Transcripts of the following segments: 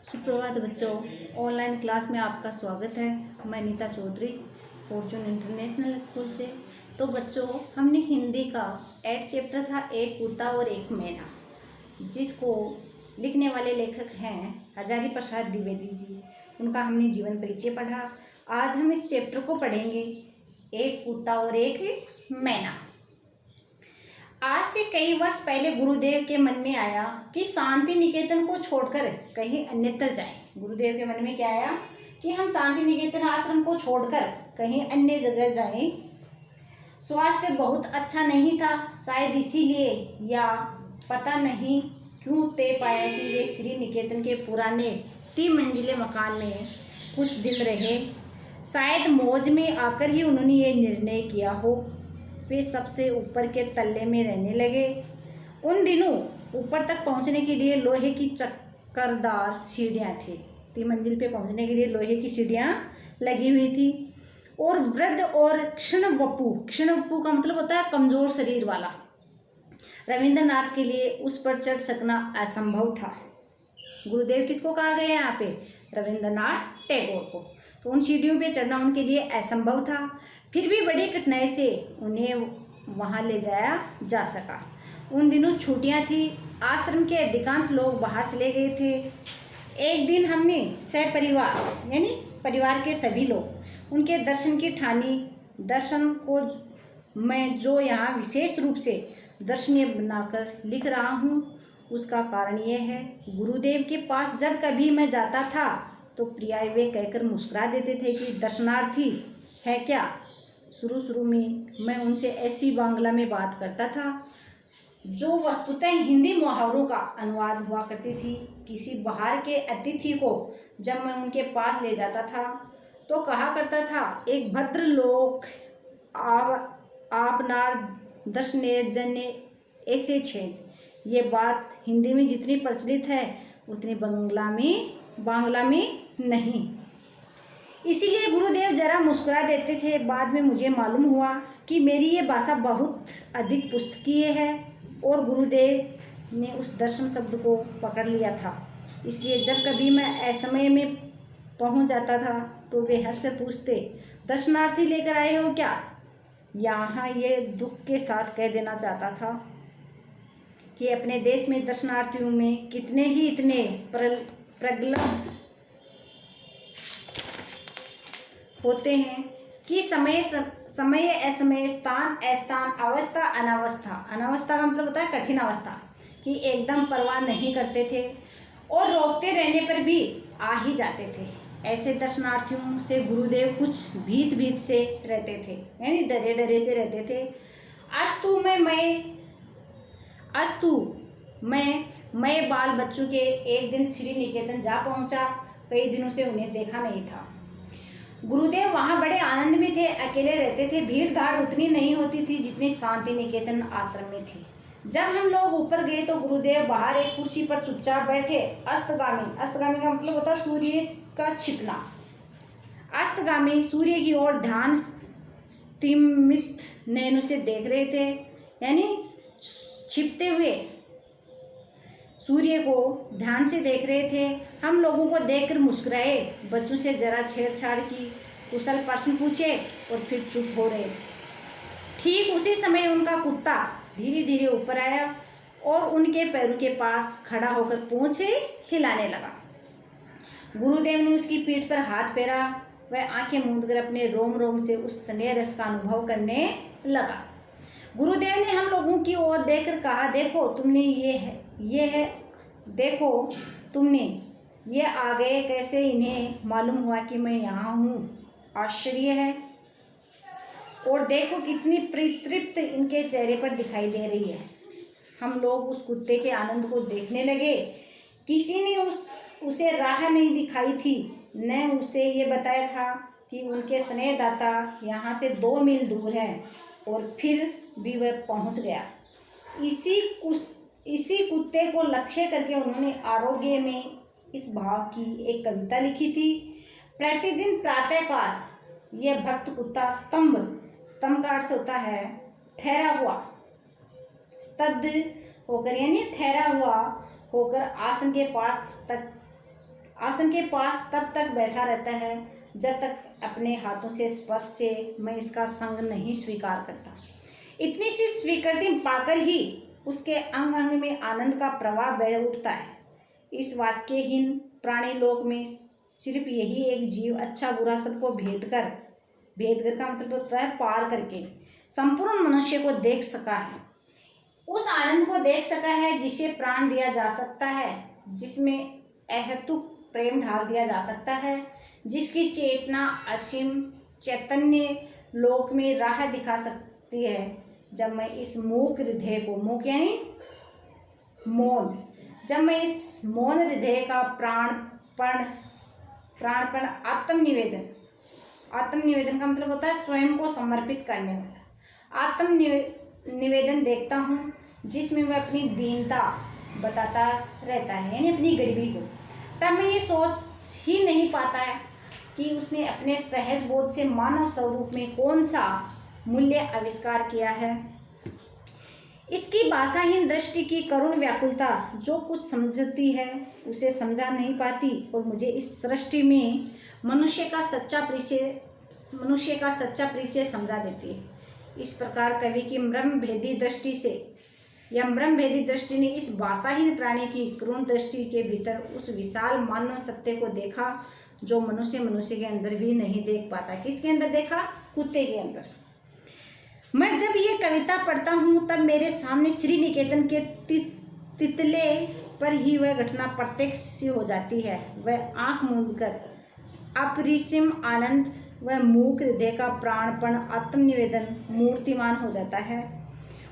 सुप्रभात बच्चों, online class में आपका स्वागत है। मैं Neeta Chaudhary, Fortune International School से। तो बच्चों, हमने हिंदी का 8 चैप्टर था, एक कुत्ता और एक मैना, जिसको लिखने वाले लेखक हैं हजारी प्रसाद द्विवेदी जी। उनका हमने जीवन परिचय पढ़ा। आज हम इस चैप्टर को पढ़ेंगे, एक कुत्ता और एक मैना। आज से कई वर्ष पहले गुरुदेव के मन में आया कि शांति निकेतन को छोड़कर कहीं अन्यत्र जाएं। गुरुदेव के मन में क्या आया कि हम शांति निकेतन आश्रम को छोड़कर कहीं अन्य जगह जाएं। स्वास्थ्य बहुत अच्छा नहीं था, शायद इसीलिए या पता नहीं क्यों तय पाया कि वे श्री निकेतन के पुराने 3 मंजिले मकान में कुछ दिन रहे। शायद मौज में आकर ही उन्होंने ये निर्णय किया हो। वे सबसे ऊपर के तल्ले में रहने लगे। उन दिनों ऊपर तक पहुंचने के लिए लोहे की चक्करदार सीढ़ियां थी। 3 मंजिल पे पहुंचने के लिए लोहे की सीढ़ियां लगी हुई थी। और वृद्ध और क्षण वपु का मतलब होता है कमजोर शरीर वाला, रविंद्रनाथ के लिए उस पर चढ़ सकना असंभव था। गुरुदेव किसको कहा गया यहाँ पे? रविंद्रनाथ टैगोर को। तो उन सीढ़ियों पे चढ़ना उनके लिए असंभव था। फिर भी बड़ी कठिनाई से उन्हें वहाँ ले जाया जा सका। उन दिनों छुट्टियाँ थी, आश्रम के अधिकांश लोग बाहर चले गए थे। एक दिन हमने सपरिवार यानी परिवार के सभी लोग उनके दर्शन की ठानी। दर्शन को मैं जो यहाँ विशेष रूप से दर्शनीय बनाकर लिख रहा हूँ, उसका कारण ये है, गुरुदेव के पास जब कभी मैं जाता था तो प्रिया वे कहकर मुस्कुरा देते थे कि दर्शनार्थी है क्या। शुरू में मैं उनसे ऐसी बांग्ला में बात करता था जो वस्तुतः हिंदी मुहावरों का अनुवाद हुआ करती थी। किसी बाहर के अतिथि को जब मैं उनके पास ले जाता था तो कहा करता था, एक भद्र लोक आपनार दर्शने जने ऐसे छे। ये बात हिंदी में जितनी प्रचलित है उतनी बांग्ला में नहीं। इसीलिए गुरुदेव जरा मुस्कुरा देते थे। बाद में मुझे मालूम हुआ कि मेरी ये भाषा बहुत अधिक पुस्तकीय है और गुरुदेव ने उस दर्शन शब्द को पकड़ लिया था। इसलिए जब कभी मैं असमय में पहुंच जाता था तो वे हंसकर पूछते, दर्शनार्थी लेकर आए हो क्या। यहाँ ये दुख के साथ कह देना चाहता था कि अपने देश में दर्शनार्थियों में कितने ही इतने प्रगल्भ होते हैं कि समय असमय, स्थान अस्थान, अवस्था अनावस्था। अनावस्था का मतलब होता है कठिन अवस्था, कि एकदम परवाह नहीं करते थे और रोकते रहने पर भी आ ही जाते थे। ऐसे दर्शनार्थियों से गुरुदेव कुछ भीत से रहते थे, यानी डरे से रहते थे। मैं बाल बच्चों के एक दिन श्री निकेतन जा पहुंचा। कई दिनों से उन्हें देखा नहीं था। गुरुदेव वहाँ बड़े आनंद में थे, अकेले रहते थे। भीड़ भाड़ उतनी नहीं होती थी जितनी शांति निकेतन आश्रम में थी। जब हम लोग ऊपर गए तो गुरुदेव बाहर एक कुर्सी पर चुपचाप बैठे। अस्तगामी का मतलब होता है सूर्य का छिपना। अस्तगामी सूर्य की ओर ध्यान स्तिमित नयनों से देख रहे थे, यानी छिपते हुए सूर्य को ध्यान से देख रहे थे। हम लोगों को देखकर मुस्कुराए, बच्चों से जरा छेड़छाड़ की, कुशल प्रश्न पूछे और फिर चुप हो रहे। ठीक उसी समय उनका कुत्ता धीरे धीरे ऊपर आया और उनके पैरों के पास खड़ा होकर पूंछे हिलाने लगा। गुरुदेव ने उसकी पीठ पर हाथ फेरा। वह आंखें मूंदकर अपने रोम रोम से उस स्नेह रस का अनुभव करने लगा। गुरुदेव ने हम लोगों की ओर देखकर कहा, देखो तुमने देखो तुमने ये आ गए कैसे। इन्हें मालूम हुआ कि मैं यहाँ हूँ, आश्चर्य है। और देखो कितनी तृप्त इनके चेहरे पर दिखाई दे रही है। हम लोग उस कुत्ते के आनंद को देखने लगे। किसी ने उसे राह नहीं दिखाई थी, न उसे ये बताया था कि उनके स्नेहदाता यहाँ से 2 मील दूर हैं। और फिर भी वह पहुँच गया। इसी कुत्ते को लक्ष्य करके उन्होंने आरोग्य में इस भाव की एक कविता लिखी थी। प्रतिदिन प्रातःकाल यह भक्त कुत्ता स्तंभ का अर्थ होता है ठहरा हुआ, स्तब्ध होकर यानी ठहरा हुआ होकर आसन के पास तक आसन के पास तब तक बैठा रहता है जब तक अपने हाथों से स्पर्श से मैं इसका संग नहीं स्वीकार करता। इतनी सी स्वीकृति पाकर ही उसके अंग अंग में आनंद का प्रवाह बह उठता है। इस वाक्यहीन प्राणी लोक में सिर्फ यही एक जीव अच्छा बुरा सबको भेद कर का मतलब होता है पार करके संपूर्ण मनुष्य को देख सका है, उस आनंद को देख सका है जिसे प्राण दिया जा सकता है, जिसमें अहेतुक प्रेम ढाल दिया जा सकता है, जिसकी चेतना असीम चैतन्य लोक में राह दिखा सकती है। जब मैं इस मूक हृदय को, मूक यानी मौन, जब मैं इस मौन हृदय का प्राणपण आत्मनिवेदन का मतलब होता है स्वयं को समर्पित करने वाला आत्मनिवेदन देखता हूँ, जिसमें वह अपनी दीनता बताता रहता है यानी अपनी गरीबी को, तब मैं ये सोच ही नहीं पाता है कि उसने अपने सहज बोध से मानव स्वरूप में कौन सा मूल्य आविष्कार किया है। इसकी भाषाहीन दृष्टि की करुण व्याकुलता जो कुछ समझती है उसे समझा नहीं पाती और मुझे इस सृष्टि में मनुष्य का सच्चा परिचय समझा देती है। इस प्रकार कवि की ब्रह्मभेदी दृष्टि ने इस भाषाहीन प्राणी की करुण दृष्टि के भीतर उस विशाल मानव सत्य को देखा जो मनुष्य के अंदर भी नहीं देख पाता। किसके अंदर देखा? कुत्ते के अंदर। मैं जब ये कविता पढ़ता हूँ तब मेरे सामने श्री निकेतन के तितले पर ही वह घटना प्रत्यक्ष सी हो जाती है। वह आंख मूंदकर अपरिसीम आनंद, वह मूक हृदय का प्राणपण आत्मनिवेदन मूर्तिमान हो जाता है।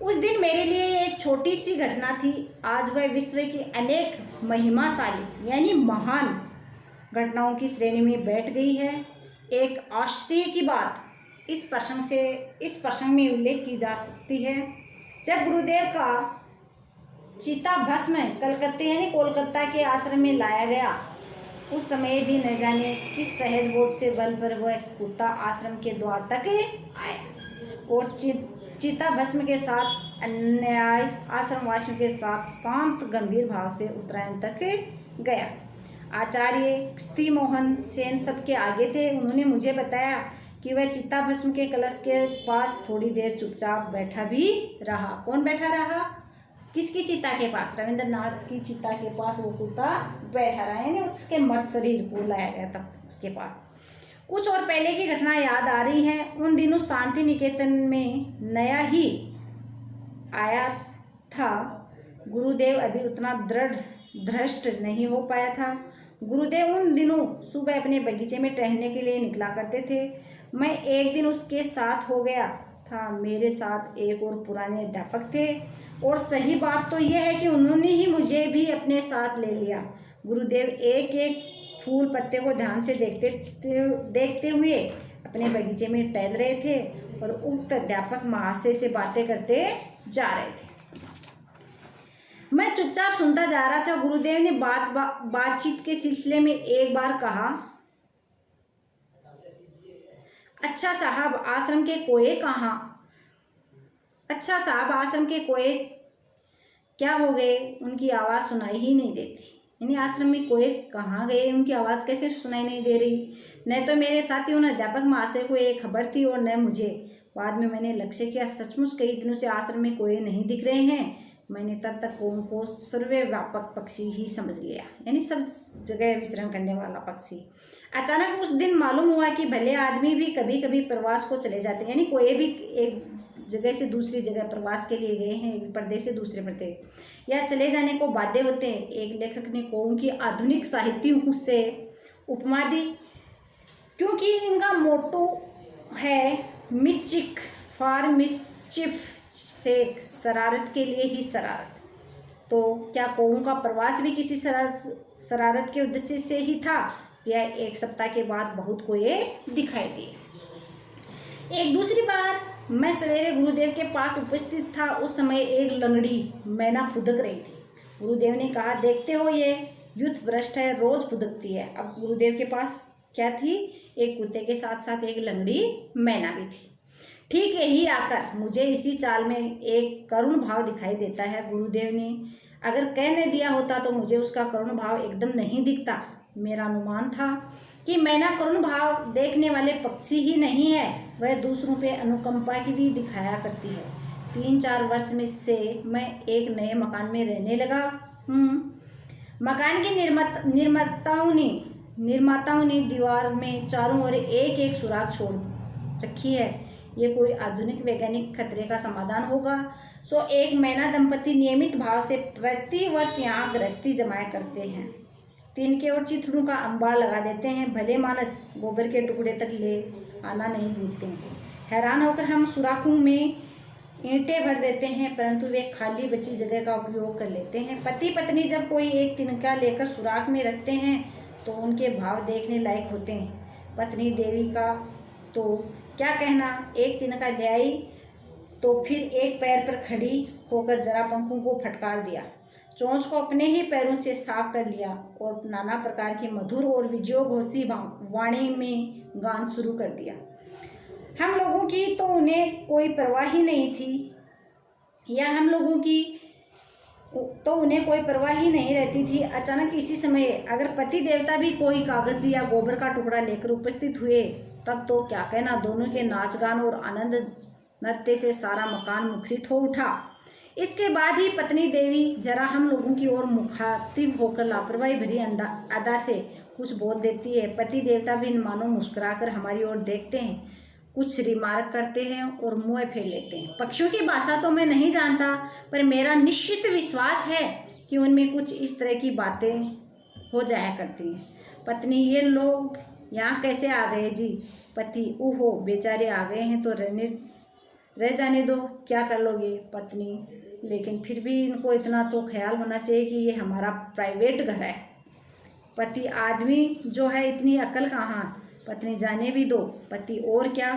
उस दिन मेरे लिए ये एक छोटी सी घटना थी, आज वह विश्व की अनेक महिमाशाली यानी महान घटनाओं की श्रेणी में बैठ गई है। एक आश्चर्य की बात इस प्रसंग में उल्लेख की जा सकती है। जब गुरुदेव का चिता भस्म कोलकाता के आश्रम में लाया गया, उस समय भी न जाने किस सहज बोध से बल पर वह कुत्ता आश्रम के द्वार तक आया और चिता भस्म के साथ अन्याय आश्रमवासियों के साथ शांत गंभीर भाव से उत्तरायण तक गया। आचार्य स्त्री मोहन सेन सबके आगे थे। उन्होंने मुझे बताया कि वह चिता भस्म के कलश के पास थोड़ी देर चुपचाप बैठा भी रहा। कौन बैठा रहा? किसकी चिता के पास? रविंद्रनाथ की चिता के पास वो कुत्ता बैठा रहा, यानी उसके मृत शरीर को लाया गया था उसके पास। कुछ और पहले की घटना याद आ रही है। उन दिनों शांति निकेतन में नया ही आया था। गुरुदेव अभी उतना दृष्ट नहीं हो पाया था। गुरुदेव उन दिनों सुबह अपने बगीचे में टहलने के लिए निकला करते थे। मैं एक दिन उसके साथ हो गया था। मेरे साथ एक और पुराने अध्यापक थे और सही बात तो यह है कि उन्होंने ही मुझे भी अपने साथ ले लिया। गुरुदेव एक एक फूल पत्ते को ध्यान से देखते हुए अपने बगीचे में टहल रहे थे और उक्त अध्यापक महाशय से बातें करते जा रहे थे। मैं चुपचाप सुनता जा रहा था। गुरुदेव ने बातचीत के सिलसिले में एक बार कहा, अच्छा साहब आश्रम के कोए कहाँ? अच्छा साहब आश्रम के कोए क्या हो गए? उनकी आवाज़ सुनाई ही नहीं देती। यानी आश्रम में कोए कहाँ गए? उनकी आवाज़ कैसे सुनाई नहीं दे रही? न तो मेरे साथियों न अध्यापक महाशय को ये खबर थी और न मुझे। बाद में मैंने लक्ष्य किया, सचमुच कई दिनों से आश्रम में कोए नहीं दिख रहे हैं। मैंने तब तक कोन को सर्वव्यापक पक्षी ही समझ लिया, यानी सब जगह विचरण करने वाला पक्षी। अचानक उस दिन मालूम हुआ कि भले आदमी भी कभी कभी प्रवास को चले जाते हैं, यानी कोई भी एक जगह से दूसरी जगह प्रवास के लिए गए हैं, एक प्रदेश से दूसरे प्रदेश या चले जाने को बाध्य होते हैं। एक लेखक ने कौन की आधुनिक साहित्य से उपमा दी, क्योंकि इनका मोटो है मिस्चिक फॉर मिस्चिफ, से शरारत के लिए ही शरारत। तो क्या कौओं का प्रवास भी किसी शरारत के उद्देश्य से ही था? या एक सप्ताह के बाद बहुत कोए दिखाई दिए। एक दूसरी बार मैं सवेरे गुरुदेव के पास उपस्थित था। उस समय एक लंगड़ी मैना फुदक रही थी। गुरुदेव ने कहा, देखते हो ये युद्ध भ्रष्ट है, रोज फुदकती है। अब गुरुदेव के पास क्या थी? एक कुत्ते के साथ साथ एक लंगड़ी मैना भी थी। ठीक यही आकर मुझे इसी चाल में एक करुण भाव दिखाई देता है। गुरुदेव ने अगर कहने दिया होता तो मुझे उसका करुण भाव एकदम नहीं दिखता। मेरा अनुमान था कि मैना करुण भाव देखने वाले पक्षी ही नहीं है, वह दूसरों पे अनुकंपा की भी दिखाया करती है। 3-4 वर्ष में से मैं एक नए मकान में रहने लगा मकान के निर्माताओं ने दीवार में चारों ओर एक एक सुराख छोड़ रखी है। ये कोई आधुनिक वैज्ञानिक खतरे का समाधान होगा। एक मैना दंपति नियमित भाव से प्रति वर्ष यहाँ गृहस्थी जमाया करते हैं। तिनके और चिथड़ों का अंबार लगा देते हैं। भले मानस गोबर के टुकड़े तक ले आना नहीं भूलते हैं। हैरान होकर हम सुराखों में ईंटें भर देते हैं, परंतु वे खाली बची जगह का उपयोग कर लेते हैं। पति पत्नी जब कोई एक तिनका लेकर सुराख में रखते हैं तो उनके भाव देखने लायक होते हैं। पत्नी देवी का तो क्या कहना, एक तिनका ले आई तो फिर एक पैर पर खड़ी होकर जरा पंखों को फटकार दिया, चोंच को अपने ही पैरों से साफ कर लिया और नाना प्रकार की मधुर और विजयोघोषी वाणी में गान शुरू कर दिया। हम लोगों की तो उन्हें कोई परवाह ही नहीं थी, या हम लोगों की तो उन्हें कोई परवाह ही नहीं रहती थी। अचानक इसी समय अगर पति देवता भी कोई कागज या गोबर का टुकड़ा लेकर उपस्थित हुए तब तो क्या कहना, दोनों के नाच गान और आनंद नृत्य से सारा मकान मुखरित हो उठा। इसके बाद ही पत्नी देवी जरा हम लोगों की ओर मुखातिब होकर लापरवाही भरी अदा से कुछ बोल देती है। पति देवता भी मानो मुस्कुराकर हमारी ओर देखते हैं, कुछ रिमार्क करते हैं और मुंह फेर लेते हैं। पक्षियों की भाषा तो मैं नहीं जानता, पर मेरा निश्चित विश्वास है कि उनमें कुछ इस तरह की बातें हो जाया करती हैं। पत्नी, ये लोग यहाँ कैसे आ गए जी? पति, ओहो बेचारे आ गए हैं तो रह जाने दो, क्या कर लोगे? पत्नी, लेकिन फिर भी इनको इतना तो ख्याल होना चाहिए कि ये हमारा प्राइवेट घर है। पति, आदमी जो है इतनी अकल कहाँ? पत्नी, जाने भी दो। पति, और क्या?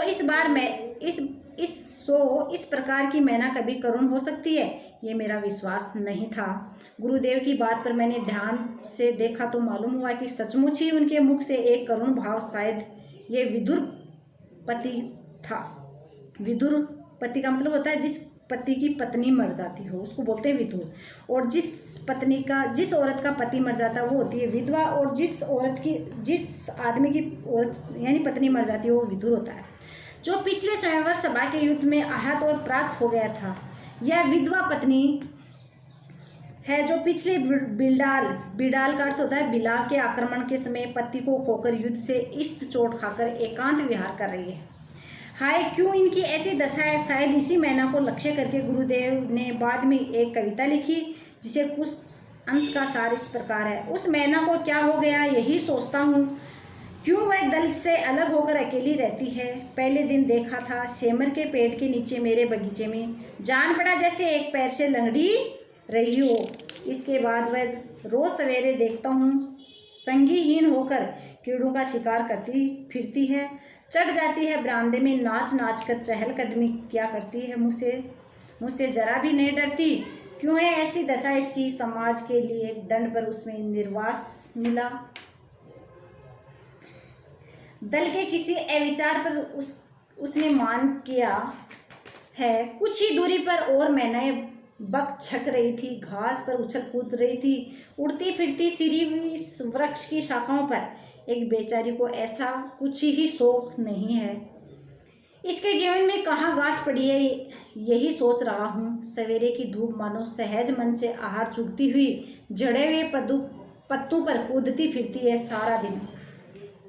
इस बार मैं इस प्रकार की मैना कभी करुण हो सकती है, ये मेरा विश्वास नहीं था। गुरुदेव की बात पर मैंने ध्यान से देखा तो मालूम हुआ कि सचमुच ही उनके मुख से एक करुण भाव, शायद ये विदुर पति था। विदुर पति का मतलब होता है जिस पति की पत्नी मर जाती हो, उसको बोलते हैं विदुर। और जिस औरत का पति मर जाता है वो होती है विधवा, और जिस आदमी की औरत यानी पत्नी मर जाती है वो विदुर होता है। जो पिछले स्वयंवर सभा के युद्ध में आहत और परास्त हो गया था, यह विधवा पत्नी है जो पिछले बिडाल का अर्थ होता है बिलाव के आक्रमण के समय पति को खोकर युद्ध से इष्ट चोट खाकर एकांत विहार कर रही है। हाय, क्यों इनकी ऐसी दशा है? शायद इसी मैना को लक्ष्य करके गुरुदेव ने बाद में एक कविता लिखी जिसे कुछ अंश का सार इस प्रकार है। उस मैना को क्या हो गया यही सोचता हूँ, क्यों वह दल से अलग होकर अकेली रहती है। पहले दिन देखा था सेमर के पेड़ के नीचे मेरे बगीचे में, जान पड़ा जैसे एक पैर से लंगड़ी रही हो। इसके बाद वह रोज सवेरे देखता हूँ संगीहीन होकर कीड़ों का शिकार करती फिरती है, चढ़ जाती है बरामदे में, नाच नाच कर चहलकदमी क्या करती है, मुझसे जरा भी नहीं डरती। क्यों है ऐसी दशा इसकी? समाज के लिए दंड पर उसमें निर्वास मिला। दल के किसी अविचार पर उसने मान किया है। कुछ ही दूरी पर और मैनाएं बक छक रही थी, घास पर उछल कूद रही थी, उड़ती फिरती सिरी वृक्ष की शाखाओं पर। एक बेचारी को ऐसा कुछ ही शौक नहीं है, इसके जीवन में कहाँ गांठ पड़ी है, यही सोच रहा हूँ। सवेरे की धूप मानो सहज मन से आहार चुगती हुई जड़े हुए पत्तों पर कूदती फिरती है सारा दिन।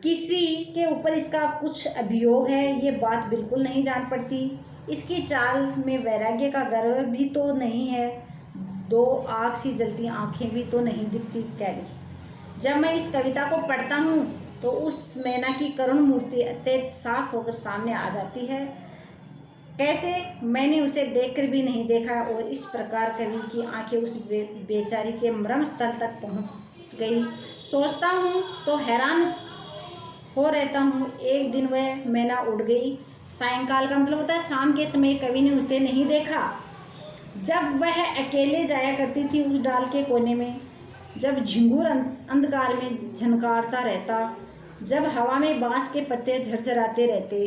किसी के ऊपर इसका कुछ अभियोग है, ये बात बिल्कुल नहीं जान पड़ती। इसकी चाल में वैराग्य का गर्व भी तो नहीं है, दो आग सी जलती आंखें भी तो नहीं दिखती इत्यादि। जब मैं इस कविता को पढ़ता हूँ तो उस मैना की करुण मूर्ति अत्यंत साफ होकर सामने आ जाती है, कैसे मैंने उसे देखकर भी नहीं देखा। और इस प्रकार कवि की आंखें उस बेचारी के मर्म स्थल तक पहुँच गई। सोचता हूँ तो हैरान हो रहता हूँ। एक दिन वह मैना उड़ गई। सायंकाल का मतलब होता है शाम के समय। कवि ने उसे नहीं देखा। जब वह अकेले जाया करती थी उस डाल के कोने में, जब झिंगुर अंधकार में झनकारता रहता, जब हवा में बांस के पत्ते झरझराते रहते,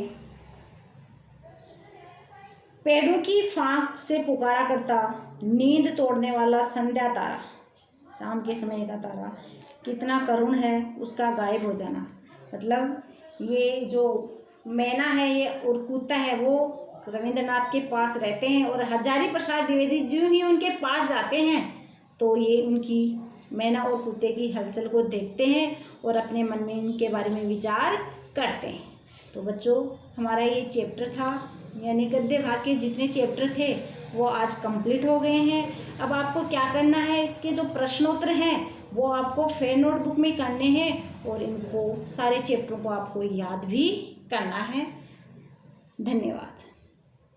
पेड़ों की फांक से पुकारा करता नींद तोड़ने वाला संध्या तारा। शाम के समय का तारा कितना करुण है उसका गायब हो जाना। मतलब ये जो मैना है ये और कुत्ता है वो रविंद्रनाथ के पास रहते हैं और हजारी प्रसाद द्विवेदी जो ही उनके पास जाते हैं तो ये उनकी मैना और कुत्ते की हलचल को देखते हैं और अपने मन में उनके बारे में विचार करते हैं। तो बच्चों हमारा ये चैप्टर था, यानी गद्य भाग के जितने चैप्टर थे वो आज कंप्लीट हो गए हैं। अब आपको क्या करना है, इसके जो प्रश्नोत्तर हैं वो आपको फेयर नोटबुक में करने हैं और इनको सारे चैप्टरों को आपको याद भी करना है। धन्यवाद।